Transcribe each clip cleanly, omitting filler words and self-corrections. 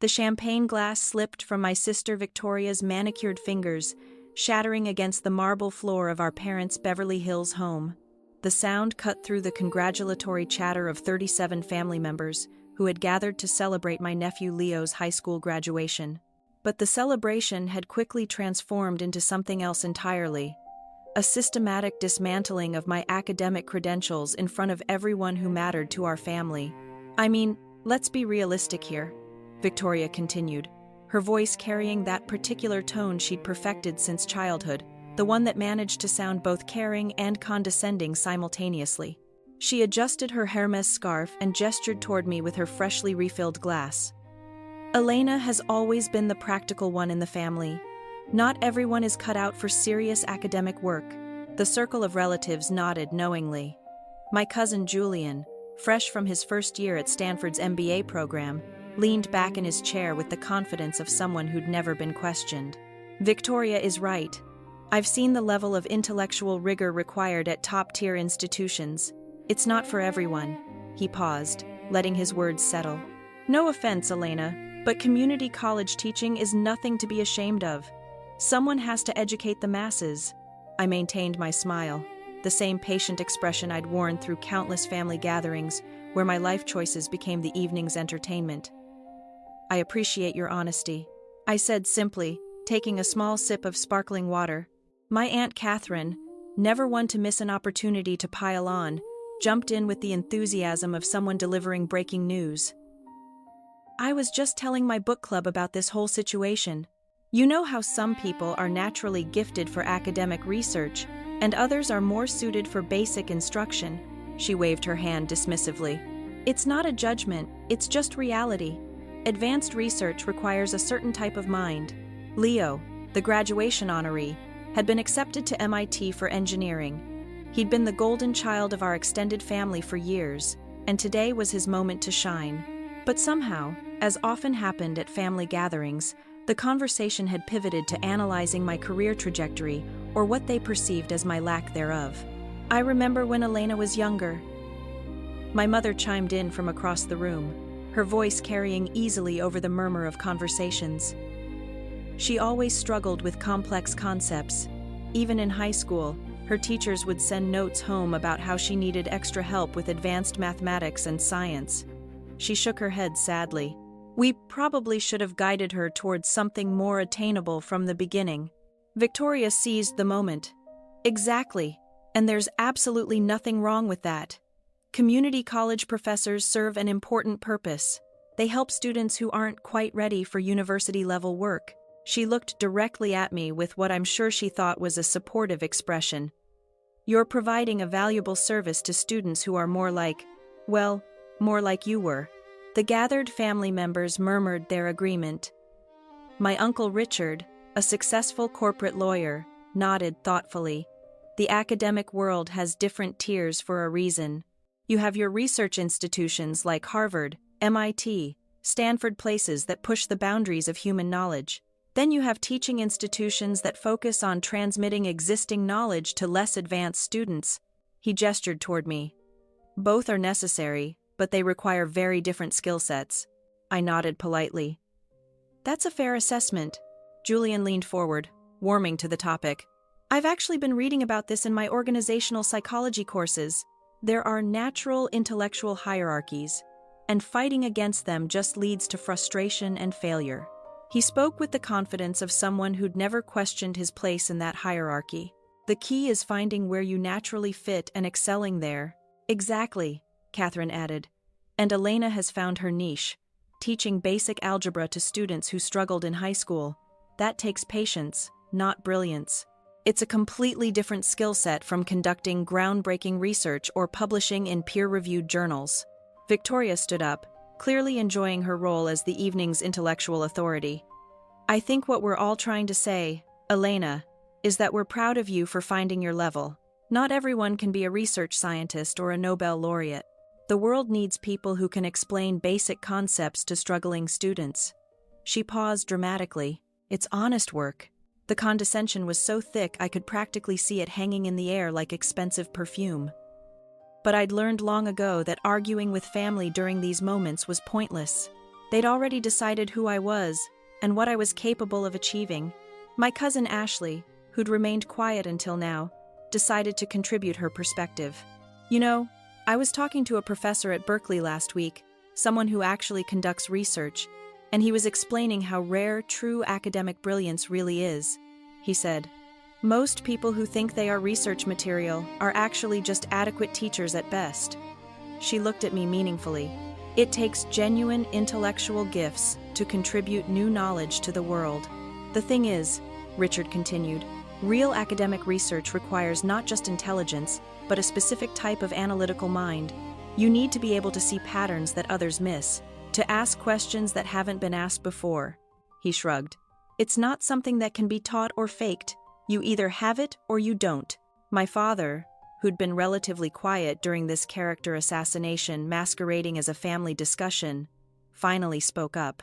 The champagne glass slipped from my sister Victoria's manicured fingers, shattering against the marble floor of our parents' Beverly Hills home. The sound cut through the congratulatory chatter of 37 family members who had gathered to celebrate my nephew Leo's high school graduation. But the celebration had quickly transformed into something else entirely. A systematic dismantling of my academic credentials in front of everyone who mattered to our family. I mean, let's be realistic here, Victoria continued, her voice carrying that particular tone she'd perfected since childhood, the one that managed to sound both caring and condescending simultaneously. She adjusted her Hermes scarf and gestured toward me with her freshly refilled glass. Elena has always been the practical one in the family. Not everyone is cut out for serious academic work. The circle of relatives nodded knowingly. My cousin Julian, fresh from his first year at Stanford's MBA program, leaned back in his chair with the confidence of someone who'd never been questioned. Victoria is right. I've seen the level of intellectual rigor required at top-tier institutions. It's not for everyone. He paused, letting his words settle. No offense, Elena, but community college teaching is nothing to be ashamed of. Someone has to educate the masses. I maintained my smile, the same patient expression I'd worn through countless family gatherings where my life choices became the evening's entertainment. I appreciate your honesty, I said simply, taking a small sip of sparkling water. My Aunt Catherine, never one to miss an opportunity to pile on, jumped in with the enthusiasm of someone delivering breaking news. I was just telling my book club about this whole situation. You know how some people are naturally gifted for academic research, and others are more suited for basic instruction. She waved her hand dismissively. It's not a judgment, it's just reality. Advanced research requires a certain type of mind. Leo, the graduation honoree, had been accepted to MIT for engineering. He'd been the golden child of our extended family for years, and today was his moment to shine. But somehow, as often happened at family gatherings, the conversation had pivoted to analyzing my career trajectory or what they perceived as my lack thereof. I remember when Elena was younger. My mother chimed in from across the room, her voice carrying easily over the murmur of conversations. She always struggled with complex concepts. Even in high school, her teachers would send notes home about how she needed extra help with advanced mathematics and science. She shook her head sadly. We probably should have guided her towards something more attainable from the beginning. Victoria seized the moment. Exactly, and there's absolutely nothing wrong with that. Community college professors serve an important purpose. They help students who aren't quite ready for university-level work. She looked directly at me with what I'm sure she thought was a supportive expression. You're providing a valuable service to students who are more like you were. The gathered family members murmured their agreement. My Uncle Richard, a successful corporate lawyer, nodded thoughtfully. The academic world has different tiers for a reason. You have your research institutions like Harvard, MIT, Stanford, places that push the boundaries of human knowledge. Then you have teaching institutions that focus on transmitting existing knowledge to less advanced students. He gestured toward me. Both are necessary, but they require very different skill sets. I nodded politely. That's a fair assessment. Julian leaned forward, warming to the topic. I've actually been reading about this in my organizational psychology courses. There are natural intellectual hierarchies, and fighting against them just leads to frustration and failure. He spoke with the confidence of someone who'd never questioned his place in that hierarchy. The key is finding where you naturally fit and excelling there. Exactly, Catherine added. And Elena has found her niche, teaching basic algebra to students who struggled in high school. That takes patience, not brilliance. It's a completely different skill set from conducting groundbreaking research or publishing in peer-reviewed journals. Victoria stood up, clearly enjoying her role as the evening's intellectual authority. I think what we're all trying to say, Elena, is that we're proud of you for finding your level. Not everyone can be a research scientist or a Nobel laureate. The world needs people who can explain basic concepts to struggling students. She paused dramatically. It's honest work. The condescension was so thick I could practically see it hanging in the air like expensive perfume. But I'd learned long ago that arguing with family during these moments was pointless. They'd already decided who I was and what I was capable of achieving. My cousin Ashley, who'd remained quiet until now, decided to contribute her perspective. You know, I was talking to a professor at Berkeley last week, someone who actually conducts research, and he was explaining how rare true academic brilliance really is. He said, "Most people who think they are research material are actually just adequate teachers at best." She looked at me meaningfully. It takes genuine intellectual gifts to contribute new knowledge to the world. The thing is, Richard continued, real academic research requires not just intelligence, but a specific type of analytical mind. You need to be able to see patterns that others miss, to ask questions that haven't been asked before. He shrugged. It's not something that can be taught or faked. You either have it or you don't. My father, who'd been relatively quiet during this character assassination masquerading as a family discussion, finally spoke up.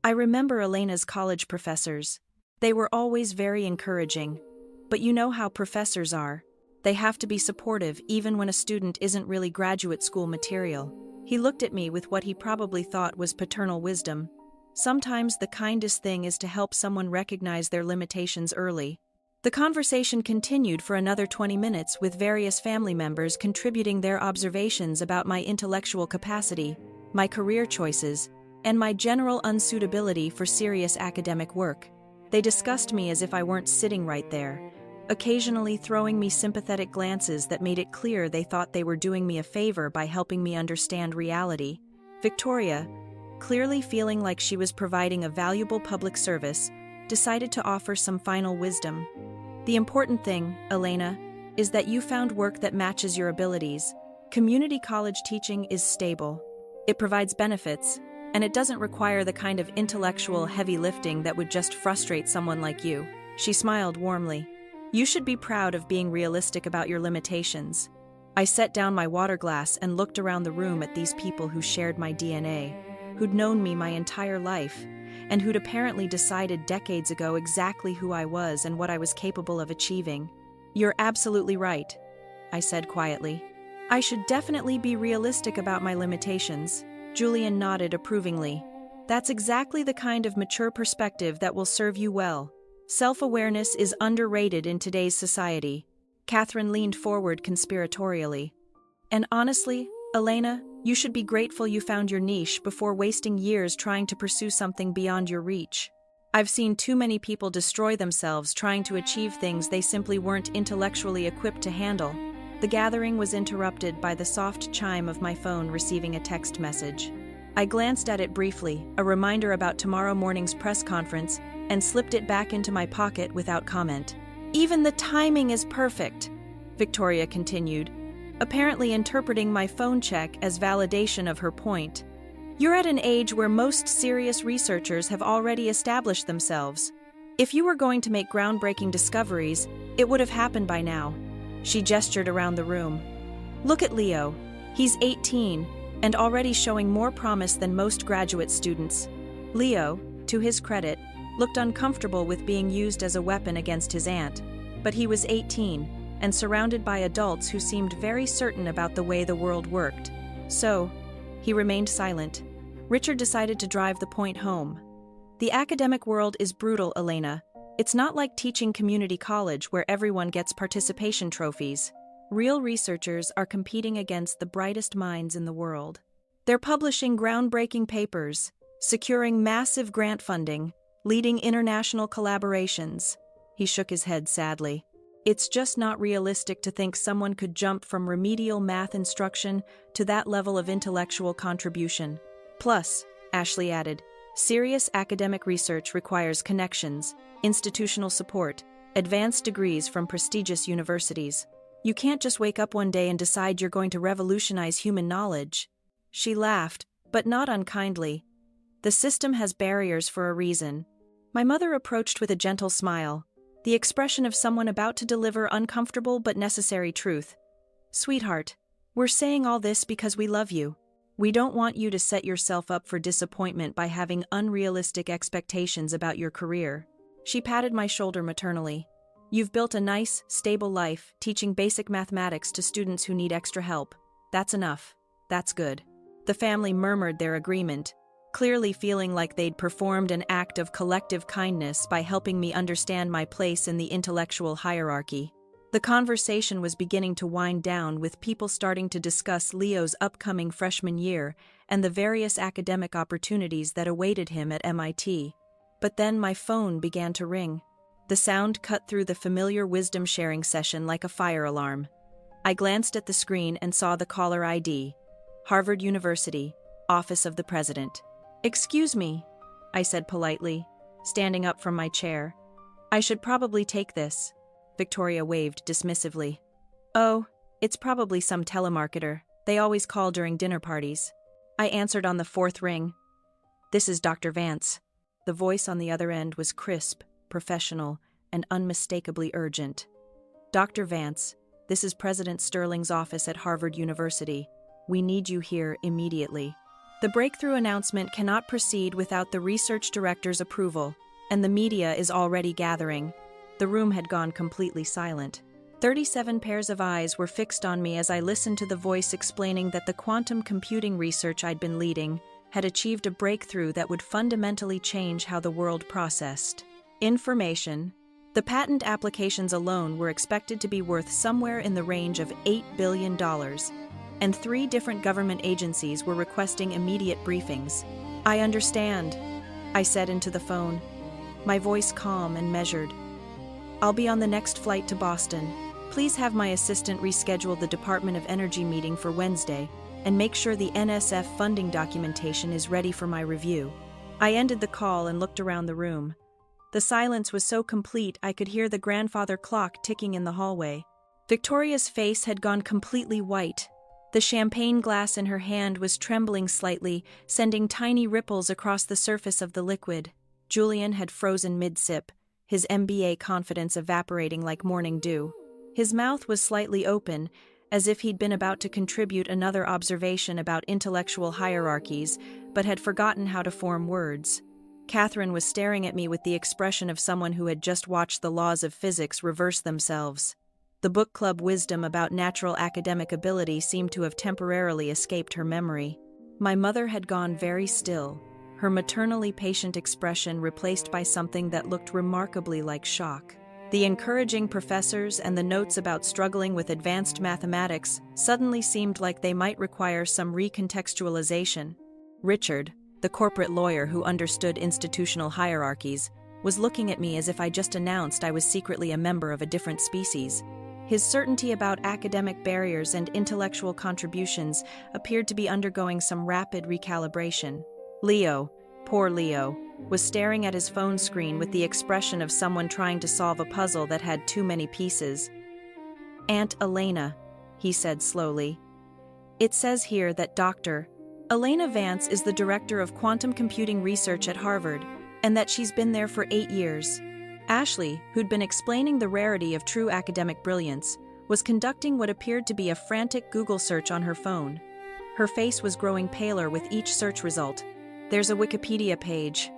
I remember Elena's college professors. They were always very encouraging. But you know how professors are. They have to be supportive even when a student isn't really graduate school material. He looked at me with what he probably thought was paternal wisdom. Sometimes the kindest thing is to help someone recognize their limitations early. The conversation continued for another 20 minutes with various family members contributing their observations about my intellectual capacity, my career choices, and my general unsuitability for serious academic work. They discussed me as if I weren't sitting right there, occasionally throwing me sympathetic glances that made it clear they thought they were doing me a favor by helping me understand reality. Victoria, clearly feeling like she was providing a valuable public service, decided to offer some final wisdom. The important thing, Elena, is that you found work that matches your abilities. Community college teaching is stable. It provides benefits, and it doesn't require the kind of intellectual heavy lifting that would just frustrate someone like you. She smiled warmly. You should be proud of being realistic about your limitations. I set down my water glass and looked around the room at these people who shared my DNA, who'd known me my entire life, and who'd apparently decided decades ago exactly who I was and what I was capable of achieving. You're absolutely right, I said quietly. I should definitely be realistic about my limitations. Julian nodded approvingly. That's exactly the kind of mature perspective that will serve you well. Self-awareness is underrated in today's society. Catherine leaned forward conspiratorially. And honestly, Elena, you should be grateful you found your niche before wasting years trying to pursue something beyond your reach. I've seen too many people destroy themselves trying to achieve things they simply weren't intellectually equipped to handle. The gathering was interrupted by the soft chime of my phone receiving a text message. I glanced at it briefly, a reminder about tomorrow morning's press conference, and slipped it back into my pocket without comment. Even the timing is perfect, Victoria continued, apparently interpreting my phone check as validation of her point. You're at an age where most serious researchers have already established themselves. If you were going to make groundbreaking discoveries, it would have happened by now. She gestured around the room. Look at Leo. He's 18, and already showing more promise than most graduate students. Leo, to his credit, looked uncomfortable with being used as a weapon against his aunt, but he was 18, and surrounded by adults who seemed very certain about the way the world worked. So, he remained silent. Richard decided to drive the point home. The academic world is brutal, Elena. It's not like teaching community college where everyone gets participation trophies. Real researchers are competing against the brightest minds in the world. They're publishing groundbreaking papers, securing massive grant funding, leading international collaborations. He shook his head sadly. It's just not realistic to think someone could jump from remedial math instruction to that level of intellectual contribution. Plus, Ashley added, serious academic research requires connections, institutional support, advanced degrees from prestigious universities. You can't just wake up one day and decide you're going to revolutionize human knowledge. She laughed, but not unkindly. The system has barriers for a reason. My mother approached with a gentle smile, the expression of someone about to deliver uncomfortable but necessary truth. Sweetheart, we're saying all this because we love you. We don't want you to set yourself up for disappointment by having unrealistic expectations about your career. She patted my shoulder maternally. You've built a nice, stable life, teaching basic mathematics to students who need extra help. That's enough. That's good. The family murmured their agreement, clearly feeling like they'd performed an act of collective kindness by helping me understand my place in the intellectual hierarchy. The conversation was beginning to wind down, with people starting to discuss Leo's upcoming freshman year and the various academic opportunities that awaited him at MIT. But then my phone began to ring. The sound cut through the familiar wisdom-sharing session like a fire alarm. I glanced at the screen and saw the caller ID. Harvard University, Office of the President. "Excuse me," I said politely, standing up from my chair. "I should probably take this." Victoria waved dismissively. "Oh, it's probably some telemarketer. They always call during dinner parties." I answered on the fourth ring. "This is Dr. Vance." The voice on the other end was crisp, professional, and unmistakably urgent. "Dr. Vance, this is President Sterling's office at Harvard University. We need you here immediately. The breakthrough announcement cannot proceed without the research director's approval, and the media is already gathering." The room had gone completely silent. 37 pairs of eyes were fixed on me as I listened to the voice explaining that the quantum computing research I'd been leading had achieved a breakthrough that would fundamentally change how the world processed information. The patent applications alone were expected to be worth somewhere in the range of $8 billion, and 3 different government agencies were requesting immediate briefings. "I understand," I said into the phone, my voice calm and measured. "I'll be on the next flight to Boston. Please have my assistant reschedule the Department of Energy meeting for Wednesday, and make sure the NSF funding documentation is ready for my review." I ended the call and looked around the room. The silence was so complete I could hear the grandfather clock ticking in the hallway. Victoria's face had gone completely white. The champagne glass in her hand was trembling slightly, sending tiny ripples across the surface of the liquid. Julian had frozen mid-sip, his MBA confidence evaporating like morning dew. His mouth was slightly open, as if he'd been about to contribute another observation about intellectual hierarchies, but had forgotten how to form words. Catherine was staring at me with the expression of someone who had just watched the laws of physics reverse themselves. The book club wisdom about natural academic ability seemed to have temporarily escaped her memory. My mother had gone very still, her maternally patient expression replaced by something that looked remarkably like shock. The encouraging professors and the notes about struggling with advanced mathematics suddenly seemed like they might require some recontextualization. Richard, the corporate lawyer who understood institutional hierarchies, was looking at me as if I just announced I was secretly a member of a different species. His certainty about academic barriers and intellectual contributions appeared to be undergoing some rapid recalibration. Leo, poor Leo, was staring at his phone screen with the expression of someone trying to solve a puzzle that had too many pieces. "Aunt Elena," he said slowly. "It says here that Dr. Elena Vance is the director of quantum computing research at Harvard, and that she's been there for 8 years. Ashley, who'd been explaining the rarity of true academic brilliance, was conducting what appeared to be a frantic Google search on her phone. Her face was growing paler with each search result. "There's a Wikipedia page,"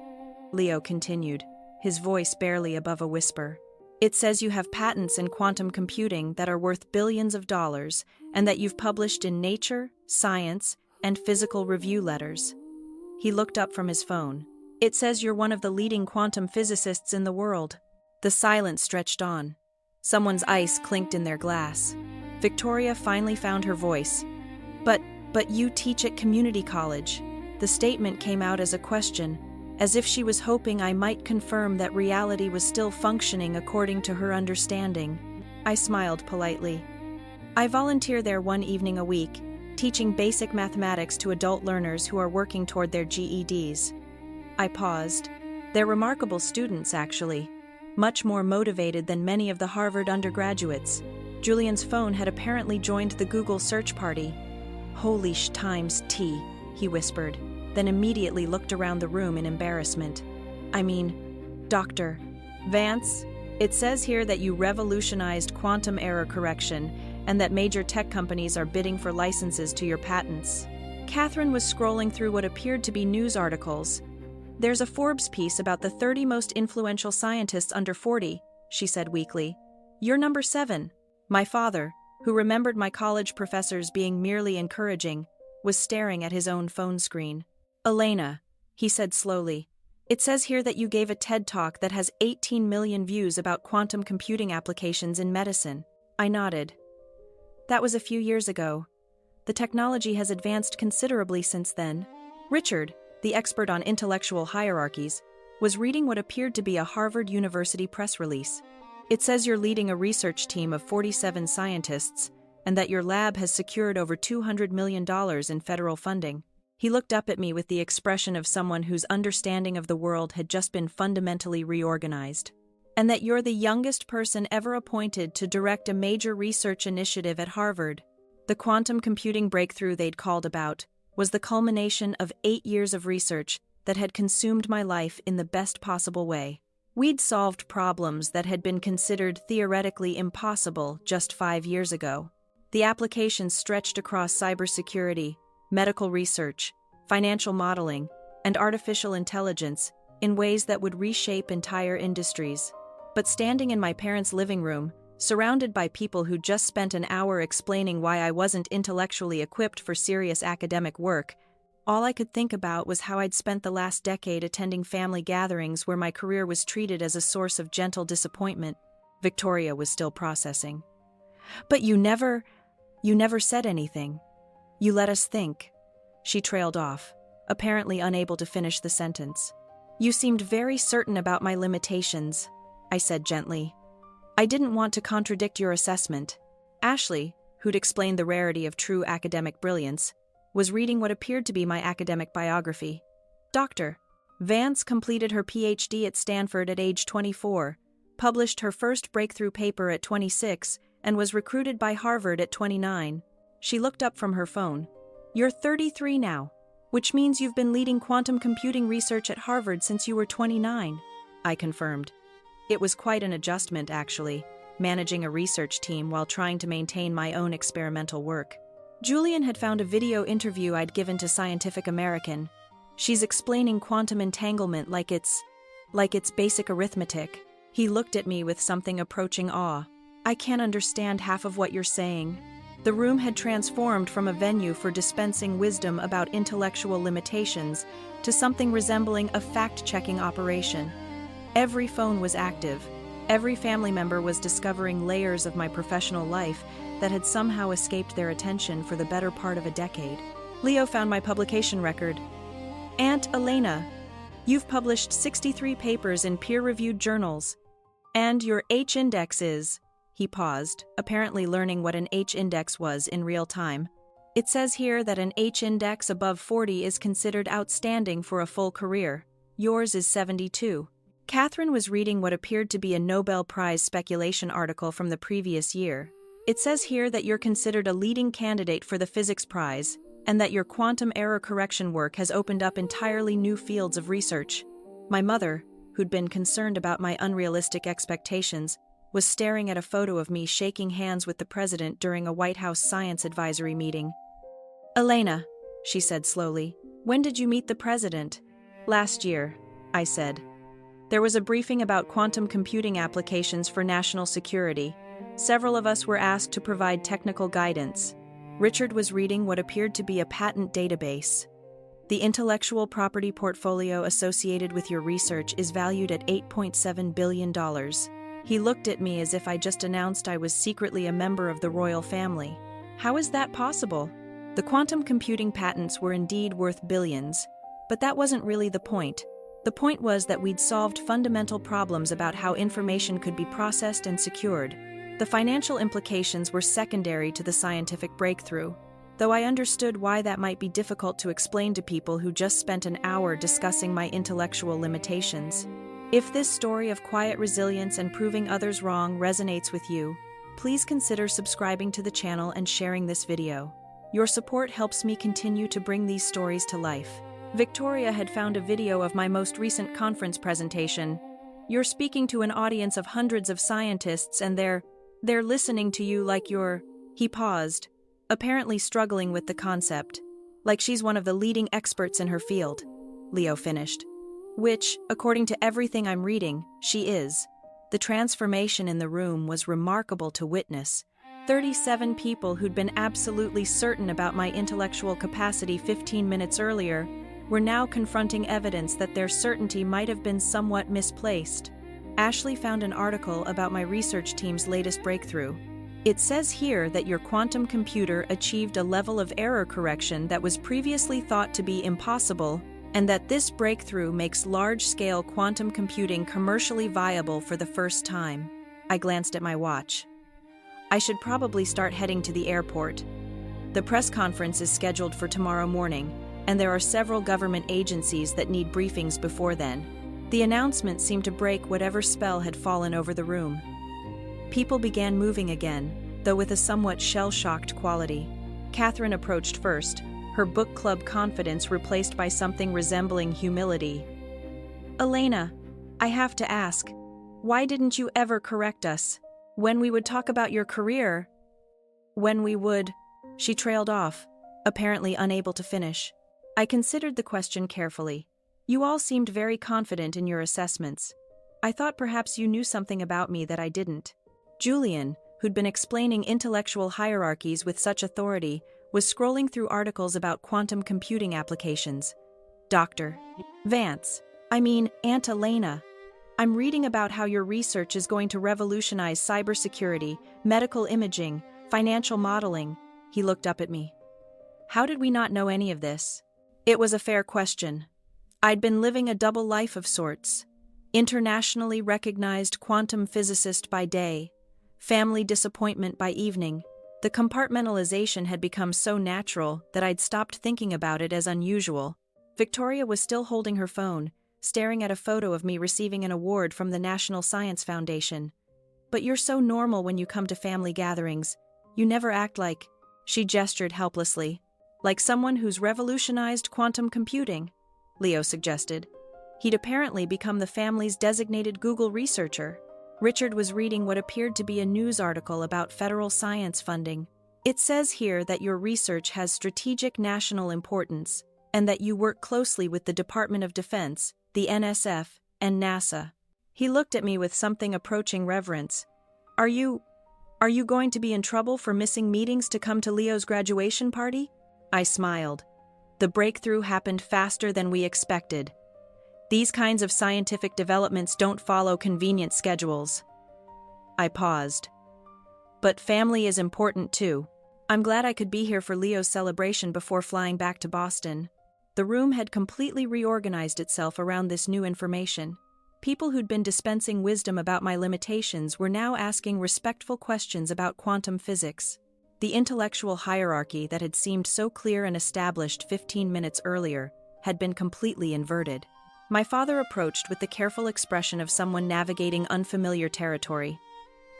Leo continued, his voice barely above a whisper. "It says you have patents in quantum computing that are worth billions of dollars, and that you've published in Nature, Science, and Physical Review letters." He looked up from his phone. "It says you're one of the leading quantum physicists in the world." The silence stretched on. Someone's ice clinked in their glass. Victoria finally found her voice. But you teach at community college." The statement came out as a question, as if she was hoping I might confirm that reality was still functioning according to her understanding. I smiled politely. "I volunteer there 1 evening a week, teaching basic mathematics to adult learners who are working toward their GEDs." I paused. "They're remarkable students, actually. Much more motivated than many of the Harvard undergraduates." Julian's phone had apparently joined the Google search party. "Holy times T," he whispered, then immediately looked around the room in embarrassment. "I mean, Dr. Vance, it says here that you revolutionized quantum error correction and that major tech companies are bidding for licenses to your patents." Catherine was scrolling through what appeared to be news articles. "There's a Forbes piece about the 30 most influential scientists under 40, she said weakly. "You're number 7. My father, who remembered my college professors being merely encouraging, was staring at his own phone screen. "Elena," he said slowly. It says here that you gave a TED Talk that has 18 million views about quantum computing applications in medicine. I nodded. That was a few years ago. The technology has advanced considerably since then. Richard, the expert on intellectual hierarchies, was reading what appeared to be a Harvard University press release. It says you're leading a research team of 47 scientists, and that your lab has secured over $200 million in federal funding. He looked up at me with the expression of someone whose understanding of the world had just been fundamentally reorganized. And that you're the youngest person ever appointed to direct a major research initiative at Harvard. The quantum computing breakthrough they'd called about was the culmination of 8 years of research that had consumed my life in the best possible way. We'd solved problems that had been considered theoretically impossible just 5 years ago. The applications stretched across cybersecurity, medical research, financial modeling, and artificial intelligence in ways that would reshape entire industries. But standing in my parents' living room, surrounded by people who just spent an hour explaining why I wasn't intellectually equipped for serious academic work, all I could think about was how I'd spent the last decade attending family gatherings where my career was treated as a source of gentle disappointment. Victoria was still processing. But you never said anything. You let us think. She trailed off, apparently unable to finish the sentence. You seemed very certain about my limitations, I said gently. I didn't want to contradict your assessment. Ashley, who'd explained the rarity of true academic brilliance, was reading what appeared to be my academic biography. Dr. Vance completed her PhD at Stanford at age 24, published her first breakthrough paper at 26, and was recruited by Harvard at 29. She looked up from her phone. You're 33 now, which means you've been leading quantum computing research at Harvard since you were 29, I confirmed. It was quite an adjustment, actually, managing a research team while trying to maintain my own experimental work. Julian had found a video interview I'd given to Scientific American. She's explaining quantum entanglement like it's basic arithmetic. He looked at me with something approaching awe. I can't understand half of what you're saying. The room had transformed from a venue for dispensing wisdom about intellectual limitations to something resembling a fact-checking operation. Every phone was active. Every family member was discovering layers of my professional life that had somehow escaped their attention for the better part of a decade. Leo found my publication record. Aunt Elena, you've published 63 papers in peer-reviewed journals. And your H-index is... He paused, apparently learning what an H-index was in real time. It says here that an H-index above 40 is considered outstanding for a full career. Yours is 72. Catherine was reading what appeared to be a Nobel Prize speculation article from the previous year. It says here that you're considered a leading candidate for the Physics Prize, and that your quantum error correction work has opened up entirely new fields of research. My mother, who'd been concerned about my unrealistic expectations, was staring at a photo of me shaking hands with the president during a White House science advisory meeting. Elena, she said slowly, when did you meet the president? Last year, I said. There was a briefing about quantum computing applications for national security. Several of us were asked to provide technical guidance. Richard was reading what appeared to be a patent database. The intellectual property portfolio associated with your research is valued at $8.7 billion. He looked at me as if I just announced I was secretly a member of the royal family. How is that possible? The quantum computing patents were indeed worth billions, but that wasn't really the point. The point was that we'd solved fundamental problems about how information could be processed and secured. The financial implications were secondary to the scientific breakthrough, though I understood why that might be difficult to explain to people who just spent an hour discussing my intellectual limitations. If this story of quiet resilience and proving others wrong resonates with you, please consider subscribing to the channel and sharing this video. Your support helps me continue to bring these stories to life. Victoria had found a video of my most recent conference presentation. You're speaking to an audience of hundreds of scientists and they're listening to you like you're... He paused, apparently struggling with the concept. Like she's one of the leading experts in her field. Leo finished. Which, according to everything I'm reading, she is. The transformation in the room was remarkable to witness. 37 people who'd been absolutely certain about my intellectual capacity 15 minutes earlier were now confronting evidence that their certainty might have been somewhat misplaced. Ashley found an article about my research team's latest breakthrough. It says here that your quantum computer achieved a level of error correction that was previously thought to be impossible, and that this breakthrough makes large-scale quantum computing commercially viable for the first time. I glanced at my watch. I should probably start heading to the airport. The press conference is scheduled for tomorrow morning, and there are several government agencies that need briefings before then. The announcement seemed to break whatever spell had fallen over the room. People began moving again, though with a somewhat shell-shocked quality. Catherine approached first, her book club confidence replaced by something resembling humility. "Elena, I have to ask, why didn't you ever correct us? When we would talk about your career?" "When we would..." She trailed off, apparently unable to finish. I considered the question carefully. "You all seemed very confident in your assessments. I thought perhaps you knew something about me that I didn't." Julian, who'd been explaining intellectual hierarchies with such authority, was scrolling through articles about quantum computing applications. "Dr. Vance, Aunt Elena, I'm reading about how your research is going to revolutionize cybersecurity, medical imaging, financial modeling." He looked up at me. How did we not know any of this? It was a fair question. I'd been living a double life of sorts. Internationally recognized quantum physicist by day, family disappointment by evening. The compartmentalization had become so natural that I'd stopped thinking about it as unusual. Victoria was still holding her phone, staring at a photo of me receiving an award from the National Science Foundation. "But you're so normal when you come to family gatherings. You never act like..." She gestured helplessly. "Like someone who's revolutionized quantum computing," Leo suggested. He'd apparently become the family's designated Google researcher. Richard was reading what appeared to be a news article about federal science funding. "It says here that your research has strategic national importance, and that you work closely with the Department of Defense, the NSF, and NASA." He looked at me with something approaching reverence. Are you going to be in trouble for missing meetings to come to Leo's graduation party?" I smiled. The breakthrough happened faster than we expected. These kinds of scientific developments don't follow convenient schedules. I paused. "But family is important too. I'm glad I could be here for Leo's celebration before flying back to Boston." The room had completely reorganized itself around this new information. People who'd been dispensing wisdom about my limitations were now asking respectful questions about quantum physics. The intellectual hierarchy that had seemed so clear and established 15 minutes earlier had been completely inverted. My father approached with the careful expression of someone navigating unfamiliar territory.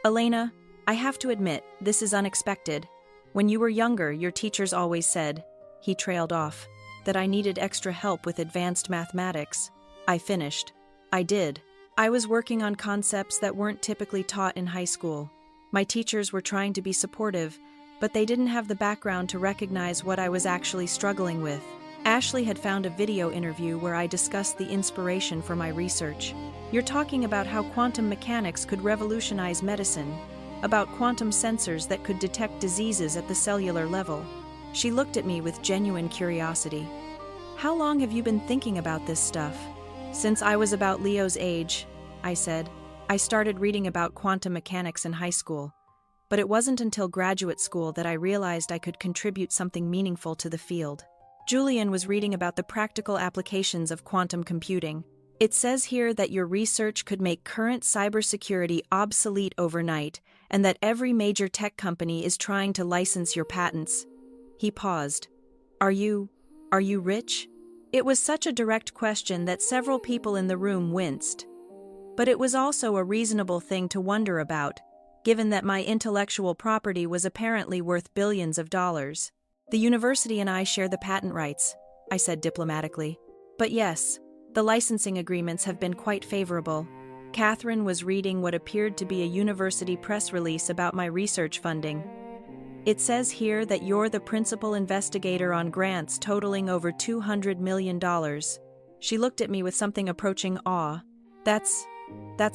"Elena, I have to admit, this is unexpected. When you were younger, your teachers always said," he trailed off, "that I needed extra help with advanced mathematics." I finished. I did. I was working on concepts that weren't typically taught in high school. My teachers were trying to be supportive, but they didn't have the background to recognize what I was actually struggling with. Ashley had found a video interview where I discussed the inspiration for my research. "You're talking about how quantum mechanics could revolutionize medicine, about quantum sensors that could detect diseases at the cellular level." She looked at me with genuine curiosity. "How long have you been thinking about this stuff?" "Since I was about Leo's age," I said. "I started reading about quantum mechanics in high school. But it wasn't until graduate school that I realized I could contribute something meaningful to the field." Julian was reading about the practical applications of quantum computing. "It says here that your research could make current cybersecurity obsolete overnight, and that every major tech company is trying to license your patents." He paused. Are you rich?" It was such a direct question that several people in the room winced. But it was also a reasonable thing to wonder about, given that my intellectual property was apparently worth billions of dollars. "The university and I share the patent rights," I said diplomatically. "But yes, the licensing agreements have been quite favorable." Catherine was reading what appeared to be a university press release about my research funding. "It says here that you're the principal investigator on grants totaling over $200 million. She looked at me with something approaching awe. That's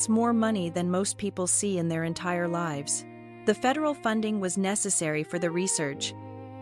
more money than most people see in their entire lives." The federal funding was necessary for the research,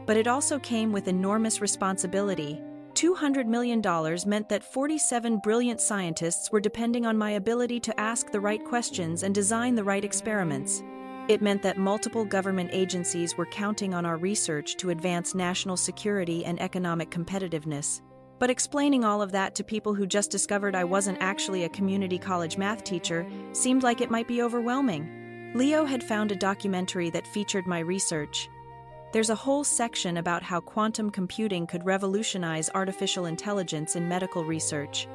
but it also came with enormous responsibility. $200 million meant that 47 brilliant scientists were depending on my ability to ask the right questions and design the right experiments. It meant that multiple government agencies were counting on our research to advance national security and economic competitiveness. But explaining all of that to people who just discovered I wasn't actually a community college math teacher seemed like it might be overwhelming. Leo had found a documentary that featured my research. There's a whole section about how quantum computing could revolutionize artificial intelligence in medical research.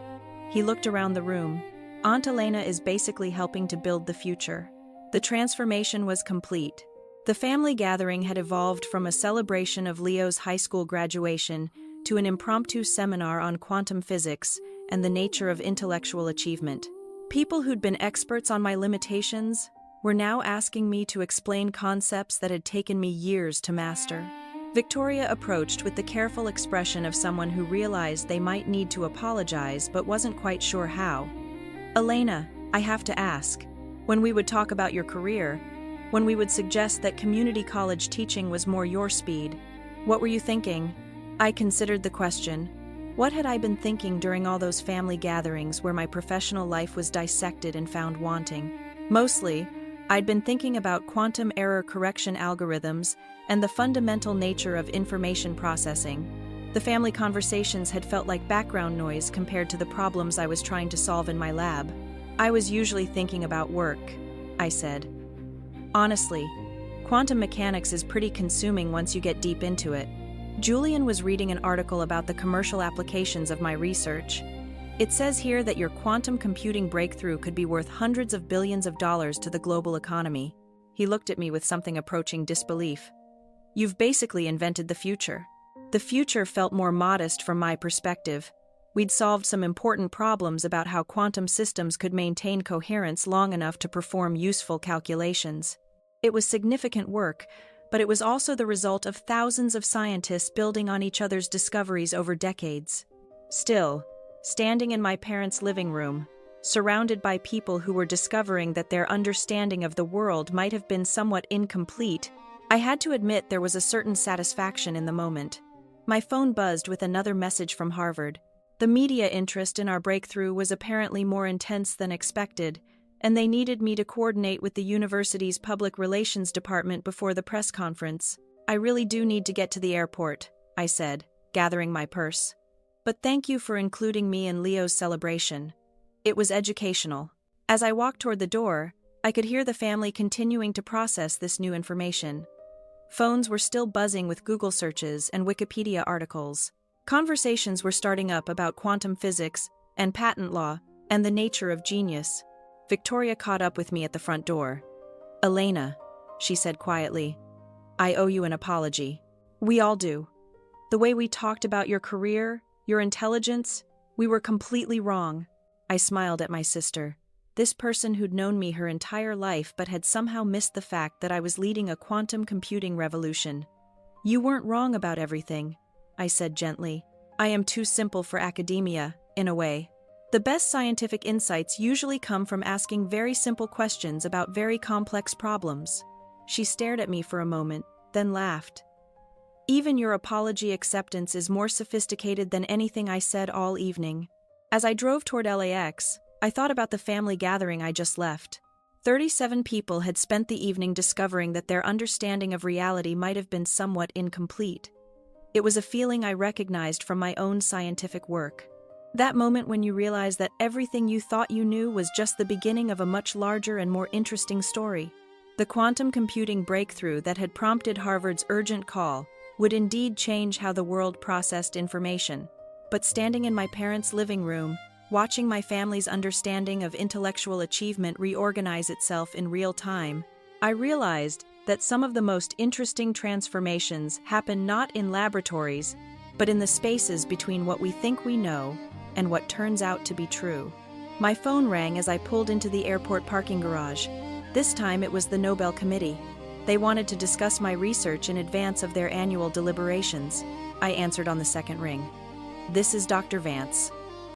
He looked around the room. Aunt Elena is basically helping to build the future. The transformation was complete. The family gathering had evolved from a celebration of Leo's high school graduation to an impromptu seminar on quantum physics and the nature of intellectual achievement. People who'd been experts on my limitations were now asking me to explain concepts that had taken me years to master. Victoria approached with the careful expression of someone who realized they might need to apologize but wasn't quite sure how. "Elena, I have to ask. When we would talk about your career, when we would suggest that community college teaching was more your speed, what were you thinking?" I considered the question. What had I been thinking during all those family gatherings where my professional life was dissected and found wanting? Mostly, I'd been thinking about quantum error correction algorithms and the fundamental nature of information processing. The family conversations had felt like background noise compared to the problems I was trying to solve in my lab. "I was usually thinking about work," I said. "Honestly, quantum mechanics is pretty consuming once you get deep into it." Julian was reading an article about the commercial applications of my research. "It says here that your quantum computing breakthrough could be worth hundreds of billions of dollars to the global economy." He looked at me with something approaching disbelief. "You've basically invented the future." The future felt more modest from my perspective. We'd solved some important problems about how quantum systems could maintain coherence long enough to perform useful calculations. It was significant work, but it was also the result of thousands of scientists building on each other's discoveries over decades. Still, standing in my parents' living room, surrounded by people who were discovering that their understanding of the world might have been somewhat incomplete, I had to admit there was a certain satisfaction in the moment. My phone buzzed with another message from Harvard. The media interest in our breakthrough was apparently more intense than expected, and they needed me to coordinate with the university's public relations department before the press conference. "I really do need to get to the airport," I said, gathering my purse. "But thank you for including me in Leo's celebration. It was educational." As I walked toward the door, I could hear the family continuing to process this new information. Phones were still buzzing with Google searches and Wikipedia articles. Conversations were starting up about quantum physics and patent law and the nature of genius. Victoria caught up with me at the front door. "Elena," she said quietly, "I owe you an apology. We all do. The way we talked about your career, your intelligence, we were completely wrong." I smiled at my sister. This person who'd known me her entire life but had somehow missed the fact that I was leading a quantum computing revolution. "You weren't wrong about everything," I said gently. "I am too simple for academia, in a way. The best scientific insights usually come from asking very simple questions about very complex problems." She stared at me for a moment, then laughed. "Even your apology acceptance is more sophisticated than anything I said all evening." As I drove toward LAX, I thought about the family gathering I just left. 37 people had spent the evening discovering that their understanding of reality might have been somewhat incomplete. It was a feeling I recognized from my own scientific work. That moment when you realize that everything you thought you knew was just the beginning of a much larger and more interesting story. The quantum computing breakthrough that had prompted Harvard's urgent call would indeed change how the world processed information. But standing in my parents' living room, watching my family's understanding of intellectual achievement reorganize itself in real time, I realized that some of the most interesting transformations happen not in laboratories, but in the spaces between what we think we know and what turns out to be true. My phone rang as I pulled into the airport parking garage. This time it was the Nobel Committee. They wanted to discuss my research in advance of their annual deliberations. I answered on the second ring. "This is Dr. Vance."